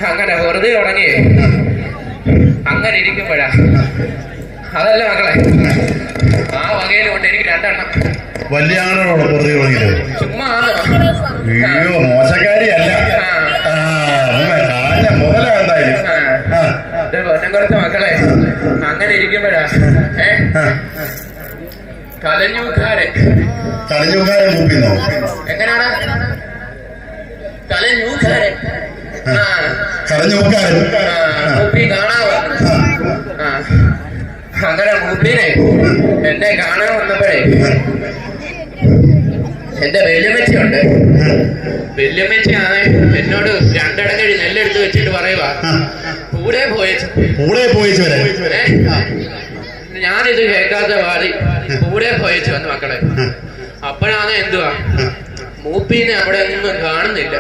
അങ്ങനെ വെറുതെ ഉണങ്ങി അങ്ങനെ ഇരിക്കുമ്പോഴാ അതല്ല മക്കളെ, ആ വകയിൽ കൊണ്ട് എനിക്ക് 2 എണ്ണം. വലിയ ആണോ വെറുതെ ഉണങ്ങിയത്? ചുമ്മാ അയ്യോ, മോശക്കാരിയല്ല. മുതലാ എന്തായാലും കൊല്ലം കൊടുത്ത മക്കളെ. അങ്ങനെ ഇരിക്കുമ്പോഴാ കലഞ്ഞൂക്കാരൻ മൂപ്പിന്നോ? എങ്ങനെയാണ് കലഞ്ഞൂക്കാരൻ? മൂപ്പി കാണാവോ? അങ്ങനെ മൂപ്പീനെ എന്നെ കാണാൻ വന്നപ്പോഴേ എന്റെ വെല്ലുമ്മച്ചിയുണ്ട്. വെല്ലുമ്മച്ചിയാണ് എന്നോട് 2 ഇടങ്ങഴി നെല്ലെടുത്ത് വെച്ചിട്ട് പറയുവാ കൂടെ പോയച്ചു ഞാനിത് കേൾക്കാത്ത പാടി കൂടെ പോയച്ചു വന്ന് മക്കളെ. അപ്പോഴാണ് എന്തുവാ മൂപ്പീനെ അവിടെ ഒന്നും കാണുന്നില്ല.